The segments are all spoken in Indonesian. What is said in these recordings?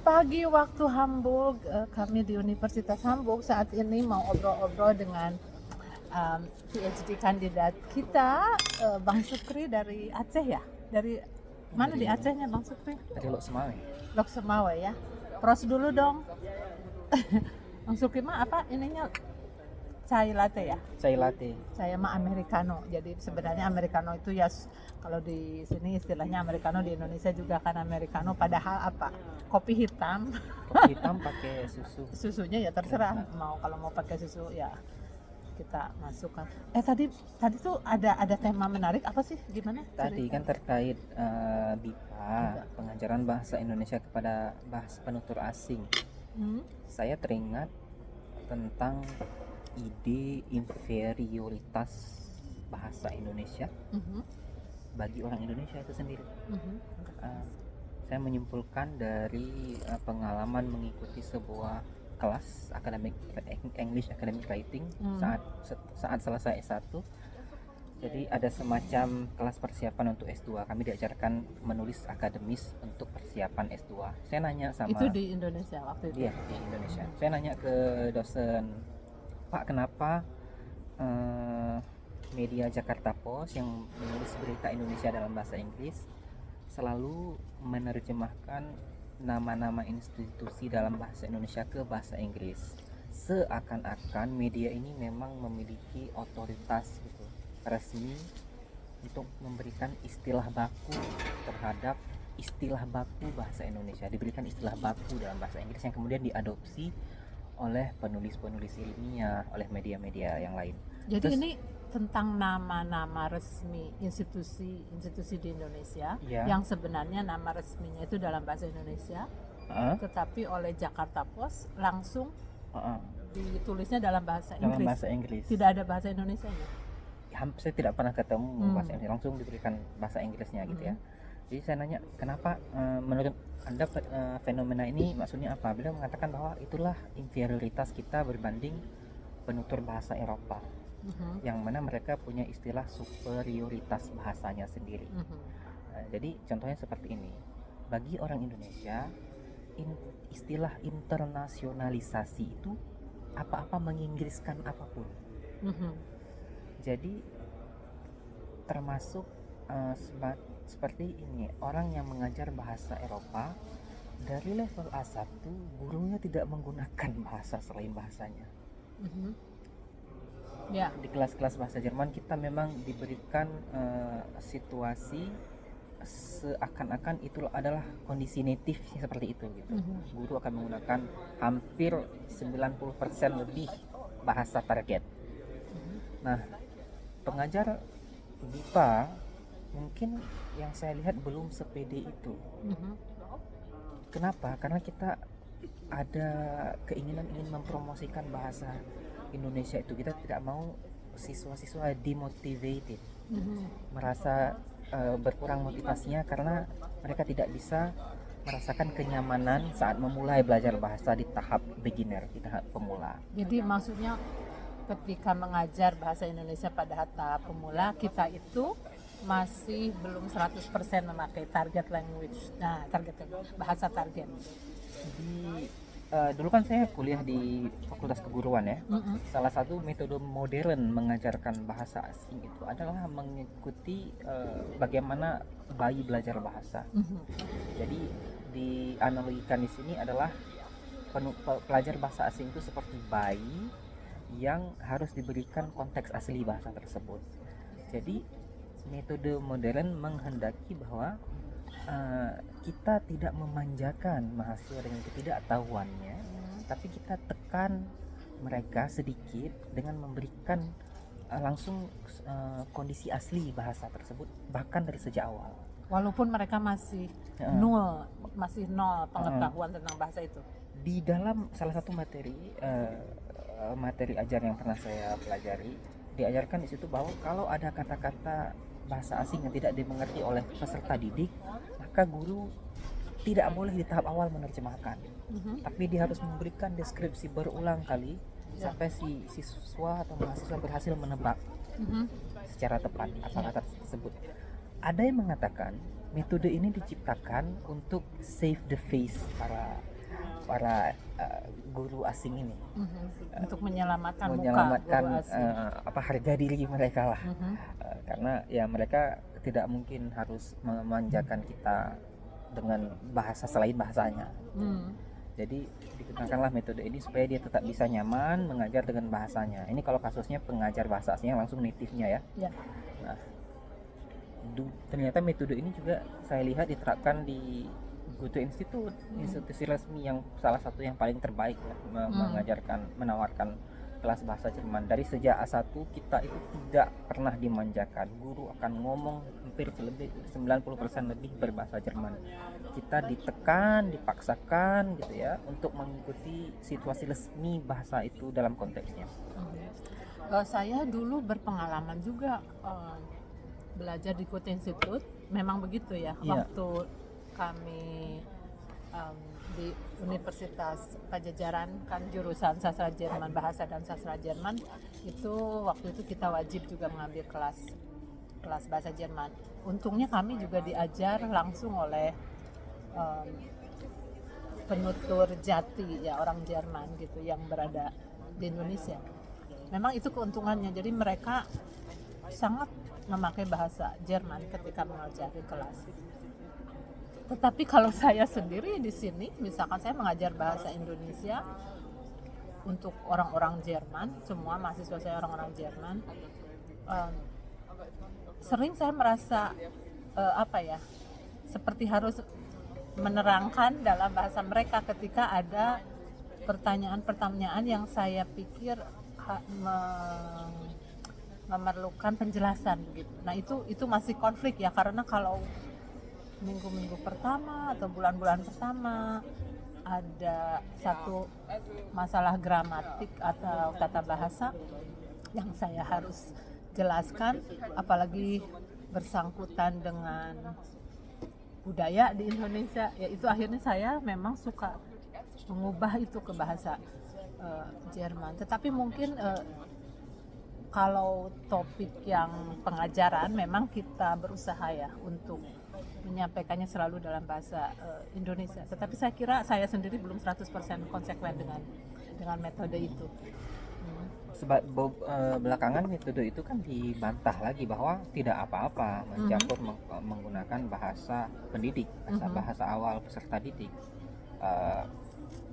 pagi waktu Hamburg. Kami di Universitas Hamburg saat ini mau obrol-obrol dengan PhD kandidat kita, Bang Sukri dari Aceh ya? Dari mana di Acehnya Bang Sukri? Dari Lok Semawe. Lok Semawe ya. Pros dulu dong. Bang Sukri mah apa ininya? Chai latte ya? Chai latte. Saya mah americano. Jadi sebenarnya americano itu ya kalau di sini istilahnya americano, di Indonesia juga kan americano, padahal apa? Kopi hitam. Kopi hitam pakai susu. Susunya ya terserah, kalau mau pakai susu ya kita masukkan. Tadi tuh ada tema menarik apa sih? Gimana? Tadi kan terkait BIPA, pengajaran bahasa Indonesia kepada bahasa penutur asing. Saya teringat tentang ide inferioritas bahasa Indonesia bagi orang Indonesia itu sendiri. Saya menyimpulkan dari pengalaman mengikuti sebuah kelas akademik English academic writing saat selesai S1. Jadi ada semacam kelas persiapan untuk S2. Kami diajarkan menulis akademis untuk persiapan S2. Saya nanya sama itu di Indonesia waktu itu. Iya, di Indonesia. Saya nanya ke dosen, Pak, kenapa media Jakarta Post yang menulis berita Indonesia dalam bahasa Inggris selalu menerjemahkan nama-nama institusi dalam bahasa Indonesia ke bahasa Inggris, seakan-akan media ini memang memiliki otoritas gitu, resmi untuk memberikan istilah baku terhadap istilah baku bahasa Indonesia, diberikan istilah baku dalam bahasa Inggris yang kemudian diadopsi oleh penulis-penulis ilmiah, oleh media-media yang lain. Jadi ini tentang nama-nama resmi institusi di Indonesia yang sebenarnya nama resminya itu dalam bahasa Indonesia, tetapi oleh Jakarta Post langsung ditulisnya dalam bahasa Inggris. Tidak ada bahasa Indonesianya. Saya tidak pernah ketemu bahasa Inggris, langsung diberikan bahasa Inggrisnya gitu ya. Jadi saya nanya, kenapa menurut Anda fenomena ini maksudnya apa? Beliau mengatakan bahwa itulah inferioritas kita berbanding penutur bahasa Eropa, yang mana mereka punya istilah superioritas bahasanya sendiri. Jadi contohnya seperti ini, bagi orang Indonesia istilah internasionalisasi itu apa-apa menginggriskan apapun. Jadi termasuk seperti ini, orang yang mengajar bahasa Eropa dari level A1, gurunya tidak menggunakan bahasa selain bahasanya. Di kelas-kelas bahasa Jerman kita memang diberikan situasi seakan-akan itu adalah kondisi native seperti itu gitu. Guru akan menggunakan hampir 90% lebih bahasa target. Nah, pengajar BIPA mungkin yang saya lihat belum sepede itu. Kenapa? Karena kita ada keinginan ingin mempromosikan bahasa Indonesia itu. Kita tidak mau siswa-siswa demotivated, merasa berkurang motivasinya karena mereka tidak bisa merasakan kenyamanan saat memulai belajar bahasa di tahap beginner, di tahap pemula. Jadi maksudnya ketika mengajar bahasa Indonesia pada tahap pemula, kita itu masih belum 100% memakai target language. Nah, bahasa target. Jadi dulu kan saya kuliah di Fakultas Keguruan ya. Salah satu metode modern mengajarkan bahasa asing itu adalah mengikuti bagaimana bayi belajar bahasa. Jadi dianalogikan di sini adalah pelajar bahasa asing itu seperti bayi yang harus diberikan konteks asli bahasa tersebut. Jadi metode modern menghendaki bahwa kita tidak memanjakan mahasiswa dengan ketidaktahuannya, tapi kita tekan mereka sedikit dengan memberikan langsung kondisi asli bahasa tersebut, bahkan dari sejak awal. Walaupun mereka masih nol pengetahuan tentang bahasa itu. Di dalam salah satu materi ajar yang pernah saya pelajari, diajarkan di situ bahwa kalau ada kata-kata bahasa asing yang tidak dimengerti oleh peserta didik, maka guru tidak boleh di tahap awal menerjemahkan, tapi dia harus memberikan deskripsi berulang kali sampai si siswa atau mahasiswa berhasil menebak secara tepat apa kata tersebut. Ada yang mengatakan metode ini diciptakan untuk save the face para para guru asing ini untuk menyelamatkan muka guru asing. Harga diri mereka lah. Karena ya mereka tidak mungkin harus memanjakan kita dengan bahasa selain bahasanya. Jadi digunakanlah metode ini supaya dia tetap bisa nyaman mengajar dengan bahasanya. Ini kalau kasusnya pengajar bahasa asingnya langsung native-nya ya. Nah, ternyata metode ini juga saya lihat diterapkan di Goethe Institut, institusi resmi yang salah satu yang paling terbaik ya, mengajarkan, menawarkan kelas bahasa Jerman. Dari sejak A1 kita itu tidak pernah dimanjakan. Guru akan ngomong hampir 90% lebih berbahasa Jerman. Kita ditekan, dipaksakan gitu ya untuk mengikuti situasi resmi bahasa itu dalam konteksnya. Saya dulu berpengalaman juga belajar di Goethe Institut, memang begitu ya. Waktu kami di Universitas Pajajaran kan jurusan sastra Jerman, bahasa dan sastra Jerman, itu waktu itu kita wajib juga mengambil kelas bahasa Jerman. Untungnya kami juga diajar langsung oleh penutur jati ya, orang Jerman gitu yang berada di Indonesia. Memang itu keuntungannya, jadi mereka sangat memakai bahasa Jerman ketika mengajari kelas. Tetapi kalau saya sendiri di sini, misalkan saya mengajar bahasa Indonesia untuk orang-orang Jerman, semua mahasiswa saya orang-orang Jerman, sering saya merasa seperti harus menerangkan dalam bahasa mereka ketika ada pertanyaan-pertanyaan yang saya pikir memerlukan penjelasan gitu. Nah itu masih konflik ya, karena kalau minggu-minggu pertama atau bulan-bulan pertama ada satu masalah gramatik atau tata bahasa yang saya harus jelaskan, apalagi bersangkutan dengan budaya di Indonesia, ya itu akhirnya saya memang suka mengubah itu ke bahasa Jerman. Tetapi mungkin kalau topik yang pengajaran memang kita berusaha ya untuk menyampaikannya selalu dalam bahasa Indonesia. Tetapi saya kira saya sendiri belum 100% konsekuen dengan metode itu. Sebab belakangan metode itu kan dibantah lagi bahwa tidak apa-apa mencampur menggunakan bahasa pendidik, bahasa awal peserta didik.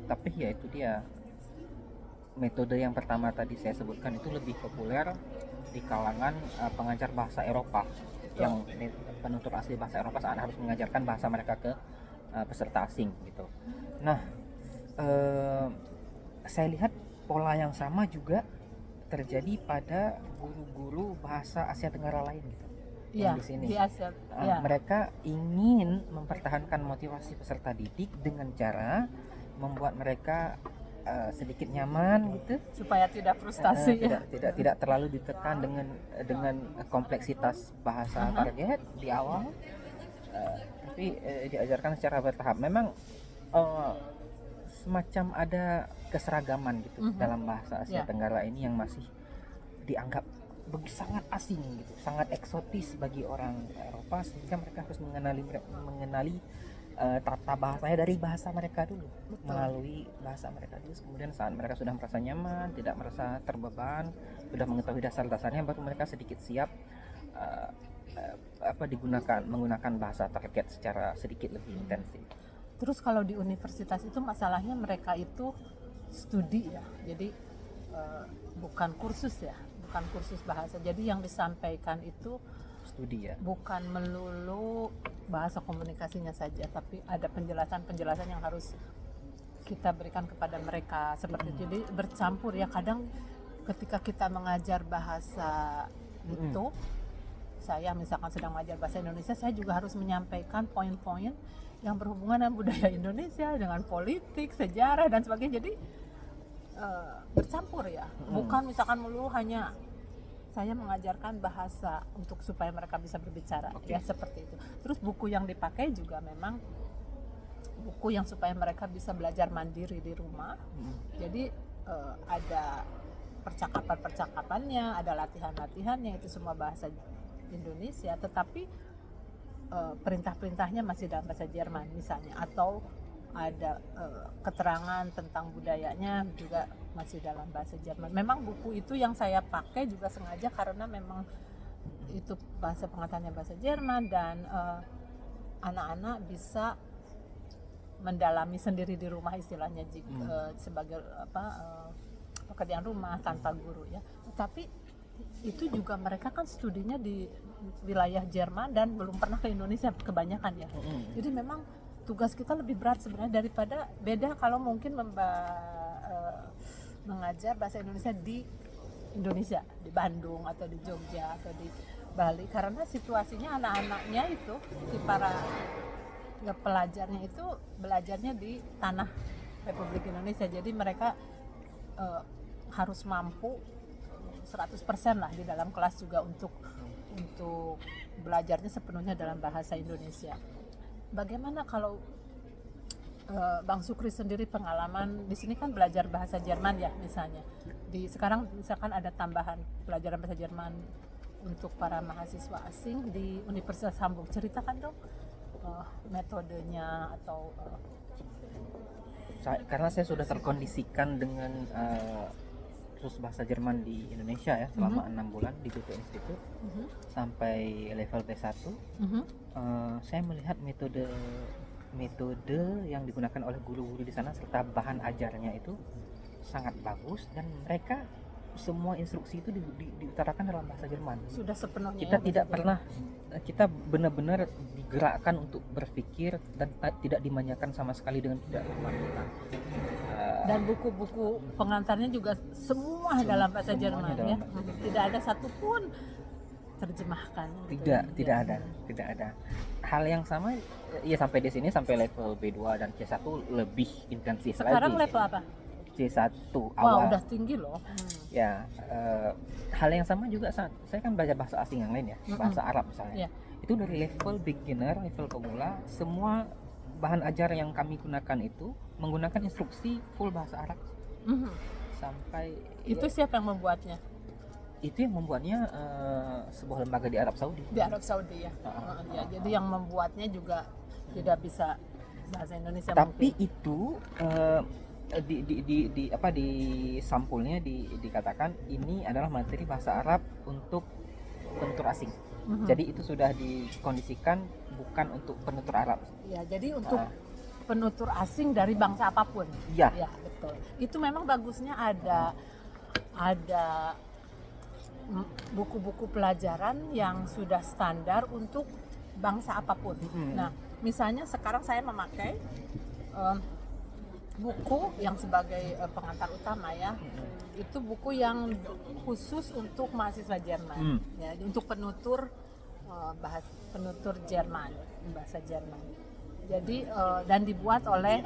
Tapi ya itu dia, metode yang pertama tadi saya sebutkan itu lebih populer di kalangan pengajar bahasa Eropa. Yang penutur asli bahasa Eropa saat harus mengajarkan bahasa mereka ke peserta asing gitu. Nah, saya lihat pola yang sama juga terjadi pada guru-guru bahasa Asia Tenggara lain gitu. Ya, di sini. Di Asia, mereka ingin mempertahankan motivasi peserta didik dengan cara membuat mereka sedikit nyaman gitu, supaya tidak frustasi, tidak terlalu ditekan dengan kompleksitas bahasa target di awal, tapi diajarkan secara bertahap. Memang semacam ada keseragaman gitu dalam bahasa Asia Tenggara ini yang masih dianggap sangat asing gitu, sangat eksotis bagi orang Eropa, sehingga mereka harus mengenali tata bahasanya dari bahasa mereka dulu. Betul. Melalui bahasa mereka dulu, kemudian saat mereka sudah merasa nyaman, tidak merasa terbeban, sudah mengetahui dasar-dasarnya, baru mereka sedikit siap menggunakan bahasa target secara sedikit lebih intensif. Terus kalau di universitas itu masalahnya mereka itu studi ya, jadi bukan kursus bahasa. Jadi yang disampaikan itu studi ya, bukan melulu bahasa komunikasinya saja, tapi ada penjelasan yang harus kita berikan kepada mereka seperti itu. Jadi bercampur ya, kadang ketika kita mengajar bahasa itu, saya misalkan sedang mengajar bahasa Indonesia, saya juga harus menyampaikan poin-poin yang berhubungan dengan budaya Indonesia, dengan politik, sejarah dan sebagainya. Jadi bercampur ya, bukan misalkan melulu hanya saya mengajarkan bahasa untuk supaya mereka bisa berbicara, ya seperti itu. Terus buku yang dipakai juga memang buku yang supaya mereka bisa belajar mandiri di rumah. Jadi ada percakapan-percakapannya, ada latihan-latihannya, itu semua bahasa Indonesia, tetapi perintah-perintahnya masih dalam bahasa Jerman misalnya, atau ada keterangan tentang budayanya juga masih dalam bahasa Jerman. Memang buku itu yang saya pakai juga sengaja karena memang itu bahasa pengetahuannya bahasa Jerman, dan anak-anak bisa mendalami sendiri di rumah istilahnya sebagai pekerjaan rumah tanpa guru ya. Tapi itu juga mereka kan studinya di wilayah Jerman dan belum pernah ke Indonesia kebanyakan ya. Jadi memang tugas kita lebih berat sebenarnya daripada beda kalau mungkin mengajar bahasa Indonesia di Indonesia, di Bandung atau di Jogja atau di Bali, karena situasinya anak-anaknya itu si para pelajarnya itu belajarnya di tanah Republik Indonesia. Jadi mereka harus mampu 100% lah di dalam kelas juga untuk belajarnya sepenuhnya dalam bahasa Indonesia. Bagaimana kalau Bang Sukri sendiri pengalaman di sini kan belajar bahasa Jerman ya misalnya. Sekarang misalkan ada tambahan pelajaran bahasa Jerman untuk para mahasiswa asing di Universitas Hamburg. Ceritakan dong metodenya atau karena saya sudah terkondisikan dengan kursus bahasa Jerman di Indonesia ya selama 6 bulan di Goethe Institut sampai level B1. Saya melihat metode yang digunakan oleh guru-guru di sana serta bahan ajarnya itu sangat bagus, dan mereka semua instruksi itu diutarakan dalam bahasa Jerman. Sudah sepenuhnya kita tidak pernah, kita benar-benar digerakkan untuk berpikir dan tidak dimanjakan sama sekali dengan tidak bermanfaat. Dan buku-buku pengantarnya juga semua dalam bahasa Jerman ya. Tidak ada satupun terjemahkan. Tidak ada. Hal yang sama ya sampai di sini sampai level B2 dan C1 lebih intensif. Sekarang lagi. Level apa? C1 awal. Wah, udah tinggi loh. Ya, hal yang sama juga saya kan belajar bahasa asing yang lain ya, bahasa Arab misalnya. Itu dari level beginner, level pemula, semua bahan ajar yang kami gunakan itu menggunakan instruksi full bahasa Arab. Sampai itu siapa yang membuatnya? Itu yang membuatnya sebuah lembaga di Arab Saudi. Di Arab Saudi ya. Ya, jadi yang membuatnya juga tidak bisa bahasa Indonesia. Tapi mungkin. Itu di sampulnya dikatakan ini adalah materi bahasa Arab untuk penutur asing. Jadi itu sudah dikondisikan bukan untuk penutur Arab. Ya, jadi untuk penutur asing dari bangsa apapun. Ya, betul. Itu memang bagusnya ada buku-buku pelajaran yang sudah standar untuk bangsa apapun. Nah, misalnya sekarang saya memakai buku yang sebagai pengantar utama ya, itu buku yang khusus untuk mahasiswa Jerman, ya, untuk penutur penutur Jerman, bahasa Jerman. Jadi dan dibuat oleh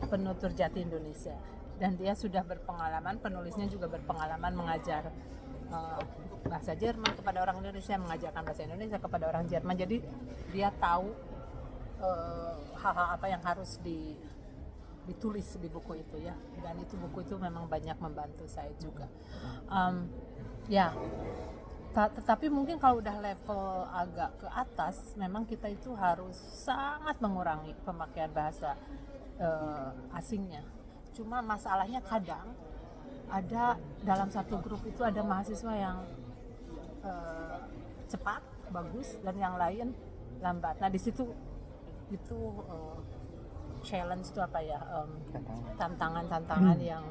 penutur jati Indonesia, dan dia sudah berpengalaman, penulisnya juga berpengalaman mengajar bahasa Jerman kepada orang Indonesia, mengajarkan bahasa Indonesia kepada orang Jerman. Jadi dia tahu hal-hal apa yang harus ditulis di buku itu ya, dan itu buku itu memang banyak membantu saya juga. Tetapi mungkin kalau udah level agak ke atas, memang kita itu harus sangat mengurangi pemakaian bahasa asingnya. Cuma masalahnya kadang ada dalam satu grup itu ada mahasiswa yang cepat, bagus, dan yang lain lambat. Nah di situ itu challenge itu apa ya, tantangan yang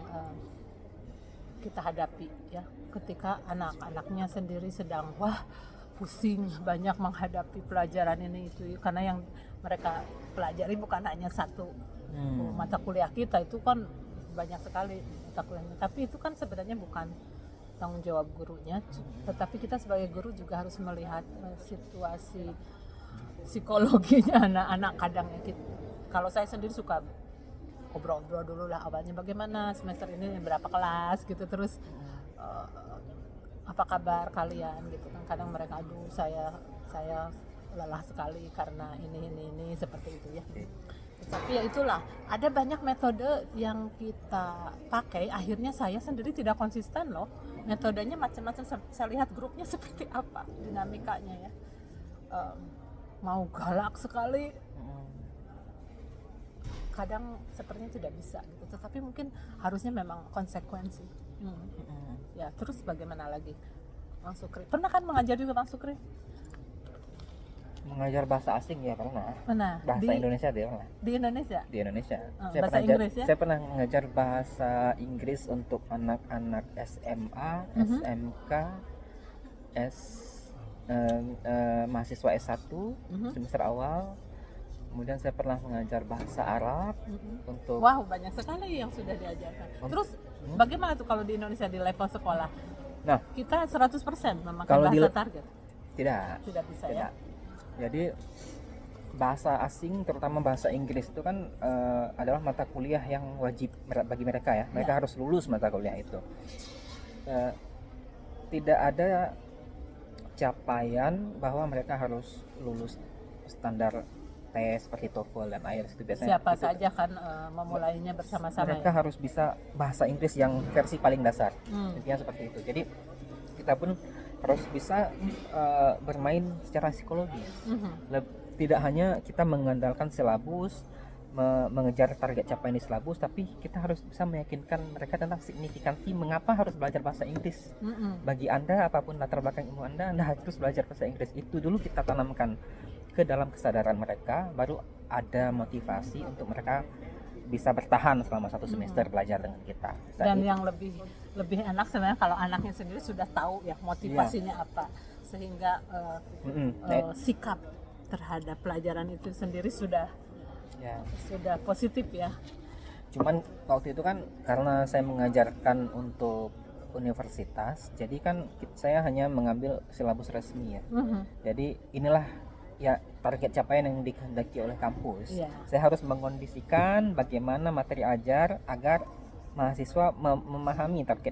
kita hadapi ya, ketika anak-anaknya sendiri sedang pusing banyak menghadapi pelajaran ini itu, karena yang mereka pelajari bukan hanya satu mata kuliah kita, itu kan banyak sekali mata kuliahnya, tapi itu kan sebenarnya bukan tanggung jawab gurunya, tetapi kita sebagai guru juga harus melihat situasi psikologinya anak-anak. Kadang ya, kalau saya sendiri suka ngobrol-ngobrol dulu lah awalnya, bagaimana semester ini berapa kelas gitu, terus apa kabar kalian gitu kan. Kadang mereka saya lelah sekali karena ini seperti itu ya. Tapi ya itulah, ada banyak metode yang kita pakai, akhirnya saya sendiri tidak konsisten loh. Metodenya macam-macam, saya lihat grupnya seperti apa dinamikanya ya. Mau galak sekali kadang sepertinya tidak bisa gitu. Tetapi mungkin harusnya memang konsekuensi. Ya, terus bagaimana lagi Bang Sukri? Pernah kan mengajar juga Bang Sukri? Mengajar bahasa asing ya pernah. Bahasa Indonesia dia pernah. Di Indonesia? Di Indonesia. Bahasa Inggris ya? Saya pernah mengajar bahasa Inggris untuk anak-anak SMA, SMK, mahasiswa S1 semester awal. Kemudian saya pernah mengajar bahasa Arab untuk. Wow, banyak sekali yang sudah diajarkan. Terus bagaimana tuh kalau di Indonesia di level sekolah? Nah, kita 100% memakai bahasa target? Tidak bisa tidak. Ya. Jadi bahasa asing terutama bahasa Inggris itu kan adalah mata kuliah yang wajib bagi mereka ya. Mereka harus lulus mata kuliah itu. Tidak ada capaian bahwa mereka harus lulus standar tes seperti TOEFL dan IELTS itu biasanya. Siapa saja kan memulainya bersama-sama. Mereka harus bisa bahasa Inggris yang versi paling dasar. Intinya seperti itu. Jadi kita pun harus bisa bermain secara psikologis. Tidak hanya kita mengandalkan silabus, mengejar target capaian di silabus, tapi kita harus bisa meyakinkan mereka tentang signifikansi mengapa harus belajar bahasa Inggris. Bagi Anda, apapun latar belakang ilmu Anda harus belajar bahasa Inggris. Itu dulu kita tanamkan ke dalam kesadaran mereka, baru ada motivasi untuk mereka bisa bertahan selama 1 semester belajar dengan kita. Dan yang lebih enak sebenarnya kalau anaknya sendiri sudah tahu ya motivasinya apa, sehingga sikap terhadap pelajaran itu sendiri sudah positif ya. Cuman waktu itu kan karena saya mengajarkan untuk universitas, jadi kan saya hanya mengambil silabus resmi ya. Jadi inilah ya target capaian yang dikehendaki oleh kampus. Saya harus mengkondisikan bagaimana materi ajar agar mahasiswa memahami target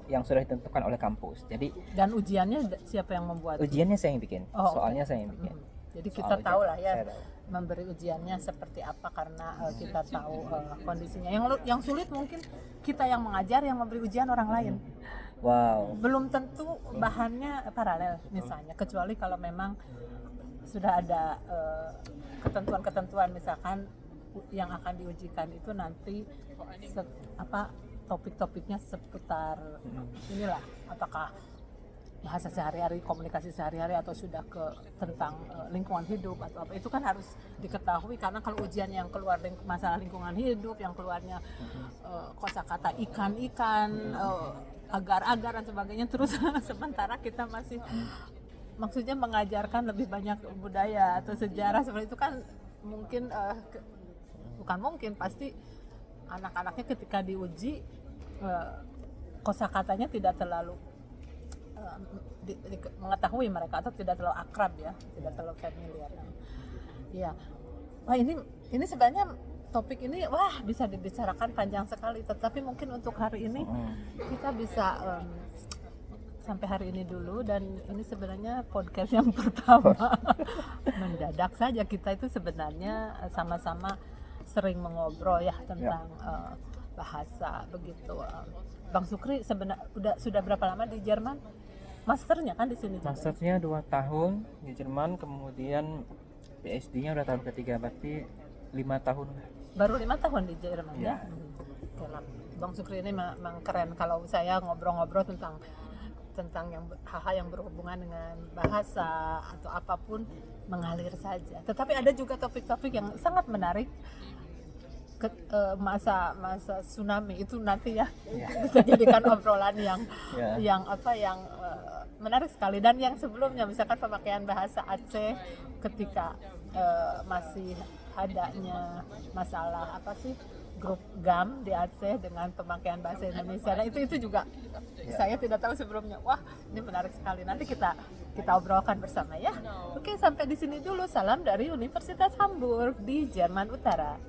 yang sudah ditentukan oleh kampus. Jadi dan ujiannya siapa yang membuat? Ujiannya saya yang bikin. Soalnya saya yang bikin. Jadi kita tahu lah ya memberi ujiannya seperti apa karena kita tahu kondisinya. Yang sulit mungkin kita yang mengajar, yang memberi ujian orang lain. Wow. Belum tentu bahannya paralel misalnya, kecuali kalau memang sudah ada ketentuan-ketentuan misalkan yang akan diujikan itu nanti topik-topiknya seputar inilah, apakah bahasa sehari-hari, komunikasi sehari-hari atau sudah tentang lingkungan hidup atau apa, itu kan harus diketahui karena kalau ujian yang keluar masalah lingkungan hidup, yang keluarnya kosakata ikan-ikan, agar-agar dan sebagainya, terus sementara kita masih maksudnya mengajarkan lebih banyak budaya atau sejarah seperti itu kan mungkin bukan mungkin, pasti anak-anaknya ketika diuji kosakatanya tidak terlalu mengetahui mereka atau tidak terlalu akrab ya, tidak terlalu familiar. Ya, wah ini sebenarnya topik ini bisa dibicarakan panjang sekali, tetapi mungkin untuk hari ini kita bisa sampai hari ini dulu, dan ini sebenarnya podcast yang pertama. Mendadak saja, kita itu sebenarnya sama-sama sering mengobrol ya tentang bahasa begitu. Bang Sukri sudah berapa lama di Jerman? Masternya kan di sini juga. Masternya 2 tahun di Jerman, kemudian PhD-nya udah tahun ketiga, berarti 5 tahun. Baru 5 tahun di Jerman ya. Bang Sukri ini memang keren kalau saya ngobrol-ngobrol tentang hal-hal yang berhubungan dengan bahasa atau apapun, mengalir saja. Tetapi ada juga topik-topik yang sangat menarik. Masa tsunami itu nanti ya kita jadikan obrolan yang menarik sekali. Dan yang sebelumnya misalkan pemakaian bahasa Aceh ketika masih adanya masalah grup GAM di Aceh dengan pemakaian bahasa Indonesia. Nah itu juga saya tidak tahu sebelumnya. Wah, ini menarik sekali. Nanti kita obrolkan bersama ya. Oke, sampai di sini dulu. Salam dari Universitas Hamburg di Jerman Utara.